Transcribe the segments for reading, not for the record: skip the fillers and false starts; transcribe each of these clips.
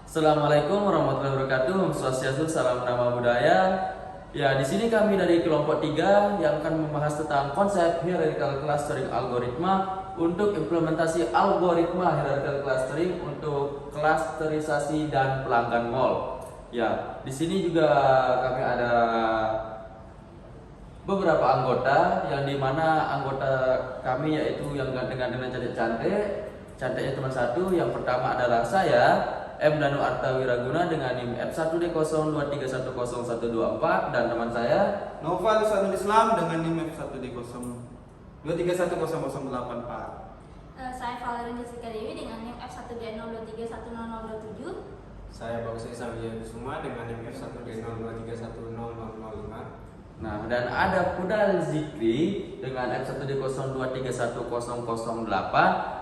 Assalamualaikum warahmatullahi wabarakatuh. Om Swastiastu, salam nama budaya. Ya, di sini kami dari kelompok 3 yang akan membahas tentang konsep hierarchical clustering algoritma untuk implementasi algoritma hierarchical clustering untuk klasterisasi dan pelanggan mall. Ya, di sini juga kami ada beberapa anggota yang dimana anggota kami yaitu yang dengan cantik-cantik. Cantiknya cuma satu. Yang pertama adalah saya, M. Danu Arta Wiraguna dengan NIM F1D02310124, dan teman saya Noval Sanul Islam dengan NIM F1D02310084. Saya Valerie Jessica Dewi dengan NIM F1D02310027. Saya Bagus Esa Kusuma dengan NIM F1D02310005. Nah, dan ada Pudal Zikri dengan F1D02310008,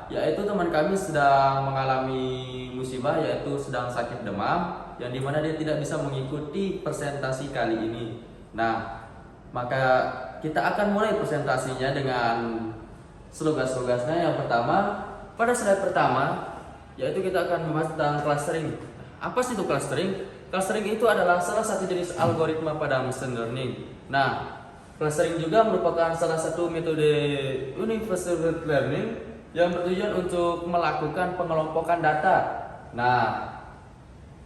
yaitu teman kami sedang mengalami musibah, yaitu sedang sakit demam, yang dimana dia tidak bisa mengikuti presentasi kali ini. Nah, maka kita akan mulai presentasinya dengan slogan-slogannya. Yang pertama, pada slide pertama, yaitu kita akan membahas tentang clustering. Apa sih itu clustering? Clustering itu adalah salah satu jenis algoritma pada machine learning. Nah, clustering juga merupakan salah satu metode universal learning yang bertujuan untuk melakukan pengelompokan data. Nah,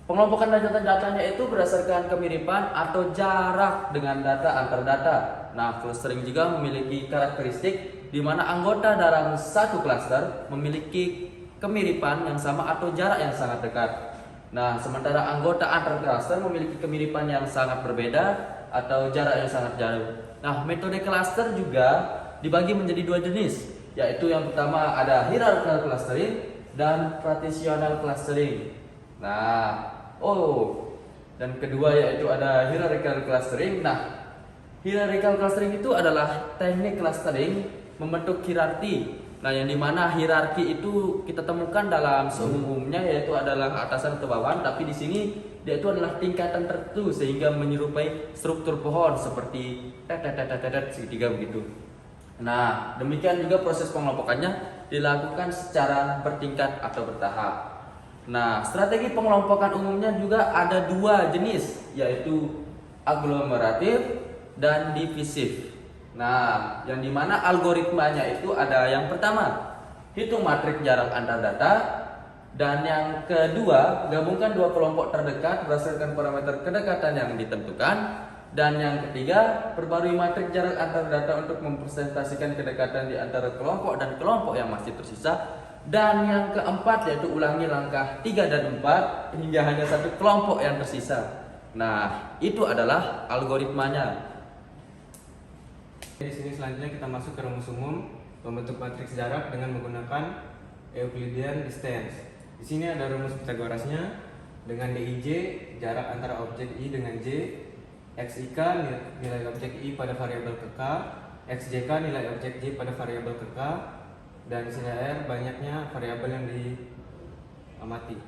pengelompokan datanya itu berdasarkan kemiripan atau jarak dengan data antar data. Nah, clustering juga memiliki karakteristik di mana anggota dalam satu cluster memiliki kemiripan yang sama atau jarak yang sangat dekat. Nah, sementara anggota antar cluster memiliki kemiripan yang sangat berbeda atau jarak yang sangat jauh. Nah, metode cluster juga dibagi menjadi 2 jenis, yaitu yang pertama ada hierarchical clustering dan partitional clustering. Nah, dan kedua yaitu ada hierarchical clustering. Nah, hierarchical clustering itu adalah teknik clustering membentuk hierarki. Nah, yang dimana hierarki itu kita temukan dalam seumumnya yaitu adalah atasan atau bawahan, tapi di sini dia itu adalah tingkatan tertentu sehingga menyerupai struktur pohon seperti segitiga begitu. Nah, demikian juga proses pengelompokannya dilakukan secara bertingkat atau bertahap. Nah, strategi pengelompokan umumnya juga ada 2 jenis, yaitu aglomeratif dan divisif. Nah, yang dimana algoritmanya itu ada yang pertama, hitung matriks jarak antar data, dan yang kedua, gabungkan 2 kelompok terdekat berdasarkan parameter kedekatan yang ditentukan, dan yang ketiga, perbarui matriks jarak antar data untuk mempresentasikan kedekatan di antara kelompok dan kelompok yang masih tersisa, dan yang keempat yaitu ulangi langkah 3 dan 4 hingga hanya 1 kelompok yang tersisa. Nah, itu adalah algoritmanya. Di sini selanjutnya kita masuk ke rumus umum membentuk matriks jarak dengan menggunakan Euclidean distance. Di sini ada rumus Pythagorasnya dengan DIJ jarak antara objek I dengan J, XIK nilai objek I pada variabel ke K, XJK nilai objek J pada variabel ke K, dan di sini R banyaknya variabel yang diamati.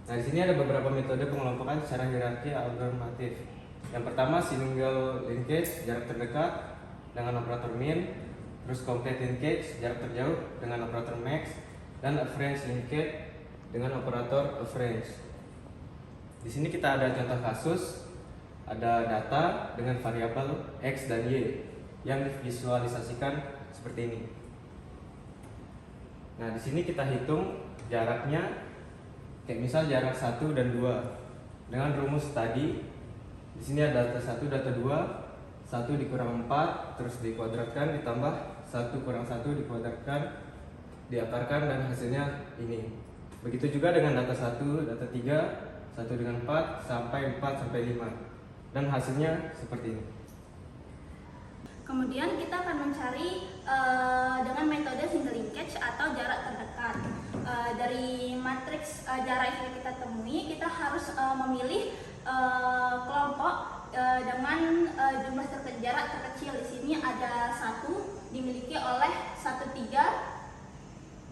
Nah, di sini ada beberapa metode pengelompokan secara hierarki algoritmatif. Yang pertama single linkage jarak terdekat dengan operator min, terus complete linkage jarak terjauh dengan operator max, dan average linkage dengan operator average. Di sini kita ada contoh kasus, ada data dengan variabel x dan y yang divisualisasikan seperti ini. Nah, di sini kita hitung jaraknya, kayak misal jarak 1 dan 2 dengan rumus tadi. Di sini ada data 1, data 2. 1 dikurang 4 terus dikuadratkan ditambah 1 kurang 1 dikuadratkan diakarkan dan hasilnya ini. Begitu juga dengan data 1, data 3, 1 dengan 4 sampai 4 sampai 5 dan hasilnya seperti ini. Kemudian kita akan mencari dengan metode single linkage atau jarak terdekat. Dari matriks jarak yang kita temui, kita harus memilih kelompok dengan jumlah jarak terkecil. Di sini ada 1 dimiliki oleh 13.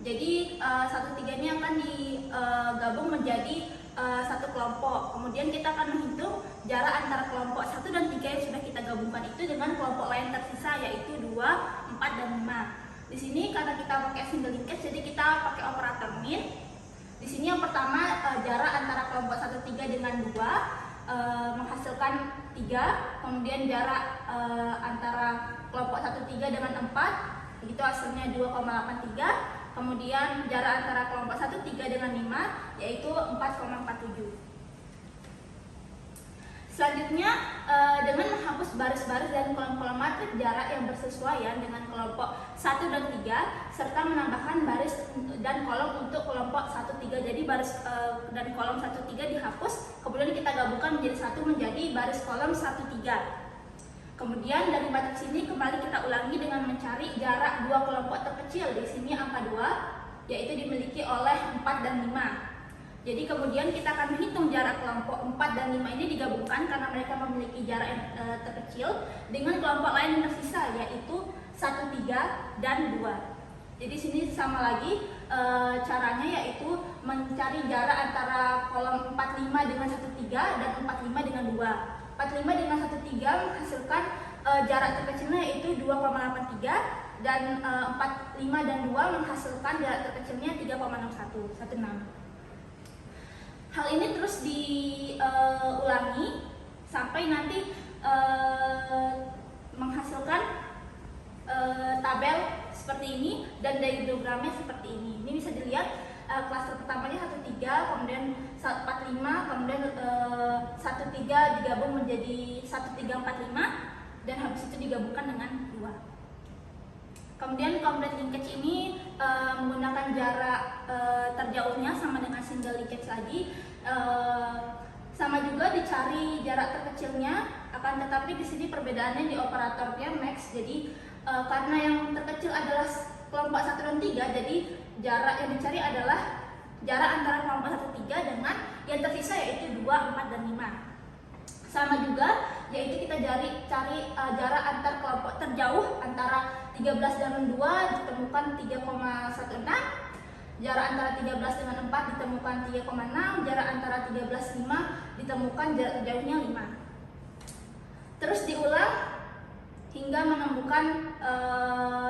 Jadi 13 ini akan digabung menjadi 1 kelompok. Kemudian kita akan menghitung jarak antara kelompok 1 dan 3 yang sudah kita gabungkan itu dengan kelompok lain tersisa, yaitu 2, 4, dan 5. Di sini karena kita pakai single linkage, jadi kita pakai operator min. Di Di sini yang pertama jarak antara kelompok 1 3 dengan 2 menghasilkan 3, kemudian jarak antara kelompok 1 3 dengan 4 itu hasilnya 2,83, kemudian jarak antara kelompok 1 3 dengan 5 yaitu 4,47. Selanjutnya, dengan menghapus baris-baris dan kolom-kolom matriks jarak yang bersesuaian dengan kelompok 1 dan 3 serta menambahkan baris dan kolom untuk kelompok 1 3. Jadi baris dan kolom 1 3 dihapus, kemudian kita gabungkan menjadi satu menjadi baris kolom 1 3. Kemudian dari matriks ini kembali kita ulangi dengan mencari jarak dua kelompok terkecil. Di sini angka 2 yaitu dimiliki oleh 4 dan 5. Jadi kemudian kita akan menghitung jarak kelompok 4 dan 5 ini digabungkan karena mereka memiliki jarak yang terkecil dengan kelompok lain yang tersisa yaitu 1 3 dan 2. Jadi sini sama lagi caranya yaitu mencari jarak antara kolom 45 dengan 1 3 dan 45 dengan 2. 45 dengan 1 3 menghasilkan jarak terkecilnya yaitu 2,83 dan 45 dan 2 menghasilkan jarak terkecilnya 3,61. Hal ini terus diulangi sampai nanti menghasilkan tabel seperti ini dan diagramnya seperti ini. Ini bisa dilihat klaster pertamanya 1 3, kemudian 45, kemudian 1 3 digabung menjadi 1 3 4 5 dan habis itu digabungkan dengan 2. Kemudian complete linkage ini menggunakan jarak terjauhnya sama dengan single linkage lagi, sama juga dicari jarak terkecilnya, akan tetapi di sini perbedaannya di operatornya max. Jadi karena yang terkecil adalah kelompok 1 dan 3, jadi jarak yang dicari adalah jarak antara kelompok 1 3 dengan yang tersisa yaitu 2, 4 dan 5. Sama juga yaitu kita cari jarak antar kelompok terjauh antara 13 dengan 2 ditemukan 3,16, jarak antara 13 dengan 4 ditemukan 3,6, jarak antara 13 5 ditemukan jarak terjauhnya 5. Terus diulang hingga menemukan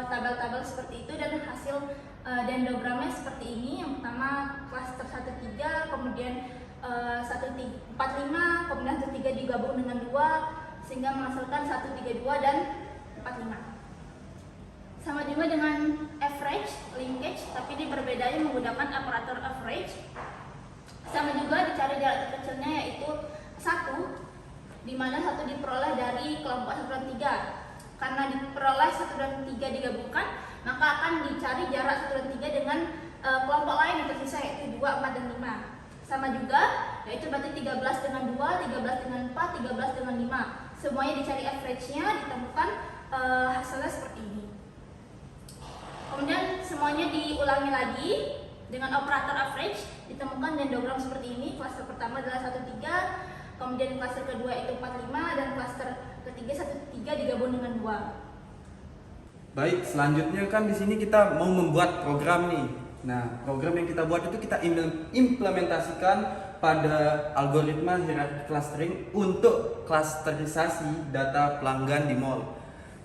tabel-tabel seperti itu dan hasil dendrogramnya seperti ini. Yang pertama klaster 1 3, kemudian 1 4 5, kemudian 1 3 digabung dengan 2 sehingga menghasilkan 1 3 2 dan 4 5. Sama juga dengan average linkage, tapi ini berbedanya menggunakan operator average. Sama juga dicari jarak terkecilnya yaitu 1, di mana 1 diperoleh dari kelompok 1 dan 3. Karena diperoleh 1 dan 3 digabungkan, maka akan dicari jarak 1 dan 3 dengan kelompok lain yang tersisa yaitu 2, 4 dan 5. Sama juga yaitu berarti 13 dengan 2, 13 dengan 4, 13 dengan 5. Semuanya dicari average-nya, ditemukan hasilnya seperti ini. Kemudian semuanya diulangi lagi dengan operator average, ditemukan dendrogram seperti ini. Klaster pertama adalah 1 3, kemudian klaster kedua itu 4 5 dan klaster ketiga 1 3 digabung dengan 2. Baik, selanjutnya kan di sini kita mau membuat program nih. Nah, program yang kita buat itu kita implementasikan pada algoritma hierarchy clustering untuk klasterisasi data pelanggan di mall.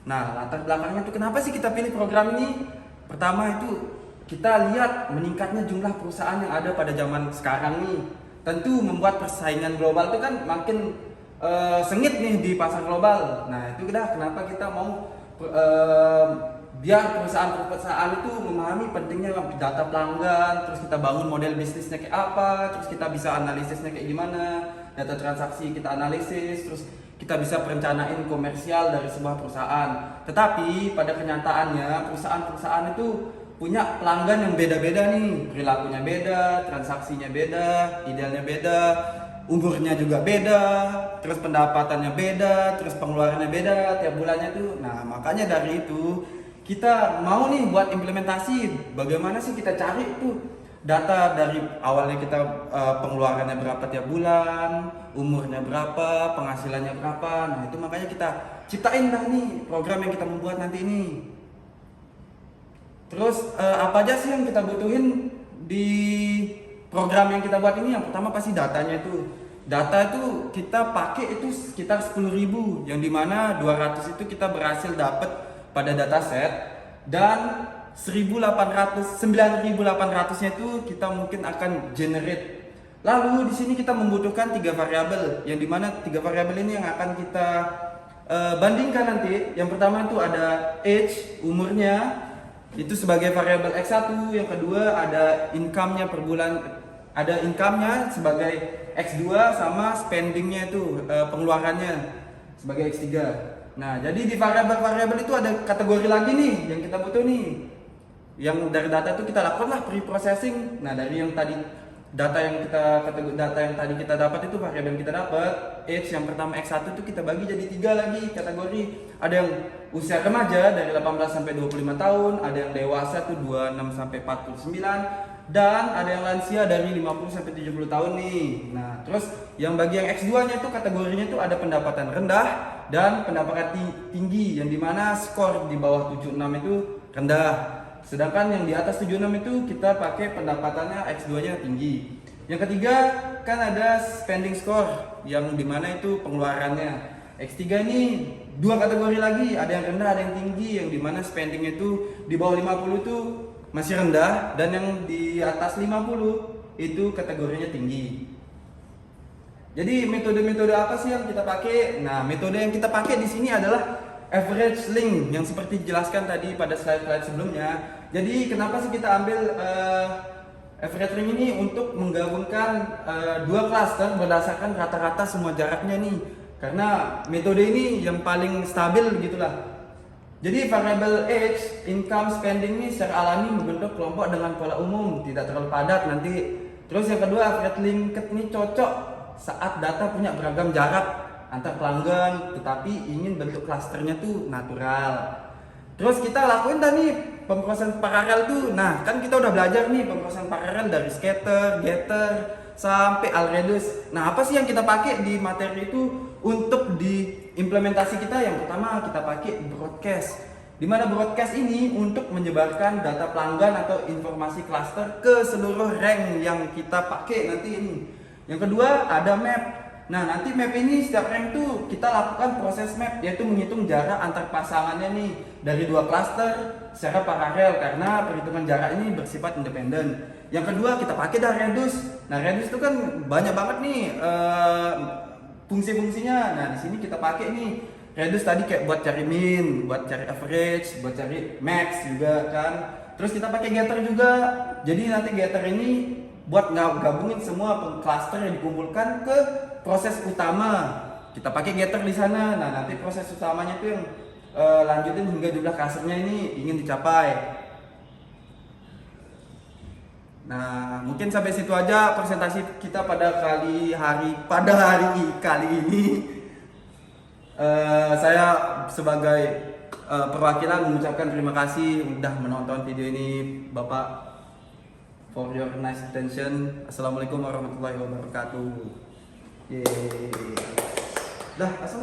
Nah, latar belakangnya itu kenapa sih kita pilih program ini? Pertama itu kita lihat meningkatnya jumlah perusahaan yang ada pada zaman sekarang nih. Tentu membuat persaingan global itu kan makin sengit nih di pasar global. Nah, itu kenapa kita mau biar perusahaan-perusahaan itu memahami pentingnya data pelanggan, terus kita bangun model bisnisnya kayak apa, terus kita bisa analisisnya kayak gimana, data transaksi kita analisis, terus kita bisa perencanain komersial dari sebuah perusahaan. Tetapi pada kenyataannya perusahaan-perusahaan itu punya pelanggan yang beda-beda nih, perilakunya beda, transaksinya beda, idealnya beda, umurnya juga beda, terus pendapatannya beda, terus pengeluarannya beda tiap bulannya tuh. Nah, makanya dari itu kita mau nih buat implementasi. Bagaimana sih kita cari tuh data dari awalnya kita pengeluarannya berapa tiap bulan, umurnya berapa, penghasilannya berapa. Nah, itu makanya kita ciptain dah nih program yang kita membuat nanti ini. Terus apa aja sih yang kita butuhin di program yang kita buat ini? Yang pertama pasti datanya itu. Data itu kita pakai itu sekitar 10.000, yang dimana 200 itu kita berhasil dapat pada dataset dan 9800-9800-nya itu kita mungkin akan generate. Lalu di sini kita membutuhkan 3 variabel, yang dimana 3 variabel ini yang akan kita bandingkan nanti. Yang pertama itu ada age, umurnya, itu sebagai variabel X1. Yang kedua ada income-nya per bulan, ada income-nya sebagai X2, sama spending-nya itu pengeluarannya sebagai X3. Nah, jadi di variabel-variabel itu ada kategori lagi nih yang kita butuh nih. Yang dari data itu kita lakukanlah pre-processing. Nah, dari yang tadi data yang tadi kita dapat itu variabel yang kita dapat, age yang pertama X1 itu kita bagi jadi 3 lagi kategori. Ada yang usia remaja dari 18 sampai 25 tahun, ada yang dewasa tuh 26 sampai 49, dan ada yang lansia dari 50 sampai 70 tahun nih. Nah, terus yang bagi yang X2-nya itu kategorinya itu ada pendapatan rendah dan pendapatan tinggi, yang dimana skor di bawah 76 itu rendah. Sedangkan yang di atas 76 itu kita pakai pendapatannya X2-nya tinggi. Yang ketiga kan ada spending score, yang dimana itu pengeluarannya. X3 ini 2 kategori lagi, ada yang rendah, ada yang tinggi, yang dimana spendingnya itu di bawah 50 itu masih rendah, dan yang di atas 50 itu kategorinya tinggi. Jadi metode-metode apa sih yang kita pakai? Nah, metode yang kita pakai di sini adalah average link, yang seperti dijelaskan tadi pada slide-slide sebelumnya. Jadi kenapa sih kita ambil average link ini? Untuk menggabungkan 2 cluster berdasarkan rata-rata semua jaraknya nih. Karena metode ini yang paling stabil begitulah. Jadi variable age, income, spending ini secara alami membentuk kelompok dengan pola umum, tidak terlalu padat nanti. Terus yang kedua, average linked ini cocok saat data punya beragam jarak antar pelanggan, tetapi ingin bentuk klasternya tuh natural. Terus kita lakuin tadi pemrosesan paralel tuh. Nah, kan kita udah belajar nih pemrosesan paralel dari scatter, getter, sampai alredus. Nah, apa sih yang kita pakai di materi itu untuk di implementasi kita? Yang pertama kita pakai broadcast. Di mana broadcast ini untuk menyebarkan data pelanggan atau informasi klaster ke seluruh rank yang kita pakai nanti ini. Yang kedua ada map. Nah, nanti map ini setiap rank tuh kita lakukan proses map, yaitu menghitung jarak antar pasangannya nih dari 2 klaster secara paralel, karena perhitungan jarak ini bersifat independen. Yang kedua kita pakai dah redus. Nah, redus itu kan banyak banget nih fungsi-fungsinya. Nah, di sini kita pakai nih redus tadi kayak buat cari min, buat cari average, buat cari max juga kan. Terus kita pakai getter juga. Jadi nanti getter ini buat gabungin semua cluster yang dikumpulkan ke proses utama. Kita pakai getter di sana. Nah, nanti proses utamanya itu yang lanjutin hingga jumlah clusternya ini ingin dicapai. Nah, mungkin sampai situ aja presentasi kita pada hari kali ini. Saya sebagai perwakilan mengucapkan terima kasih udah menonton video ini, Bapak, for your nice attention. Assalamualaikum warahmatullahi wabarakatuh. Yeay. Dah, asal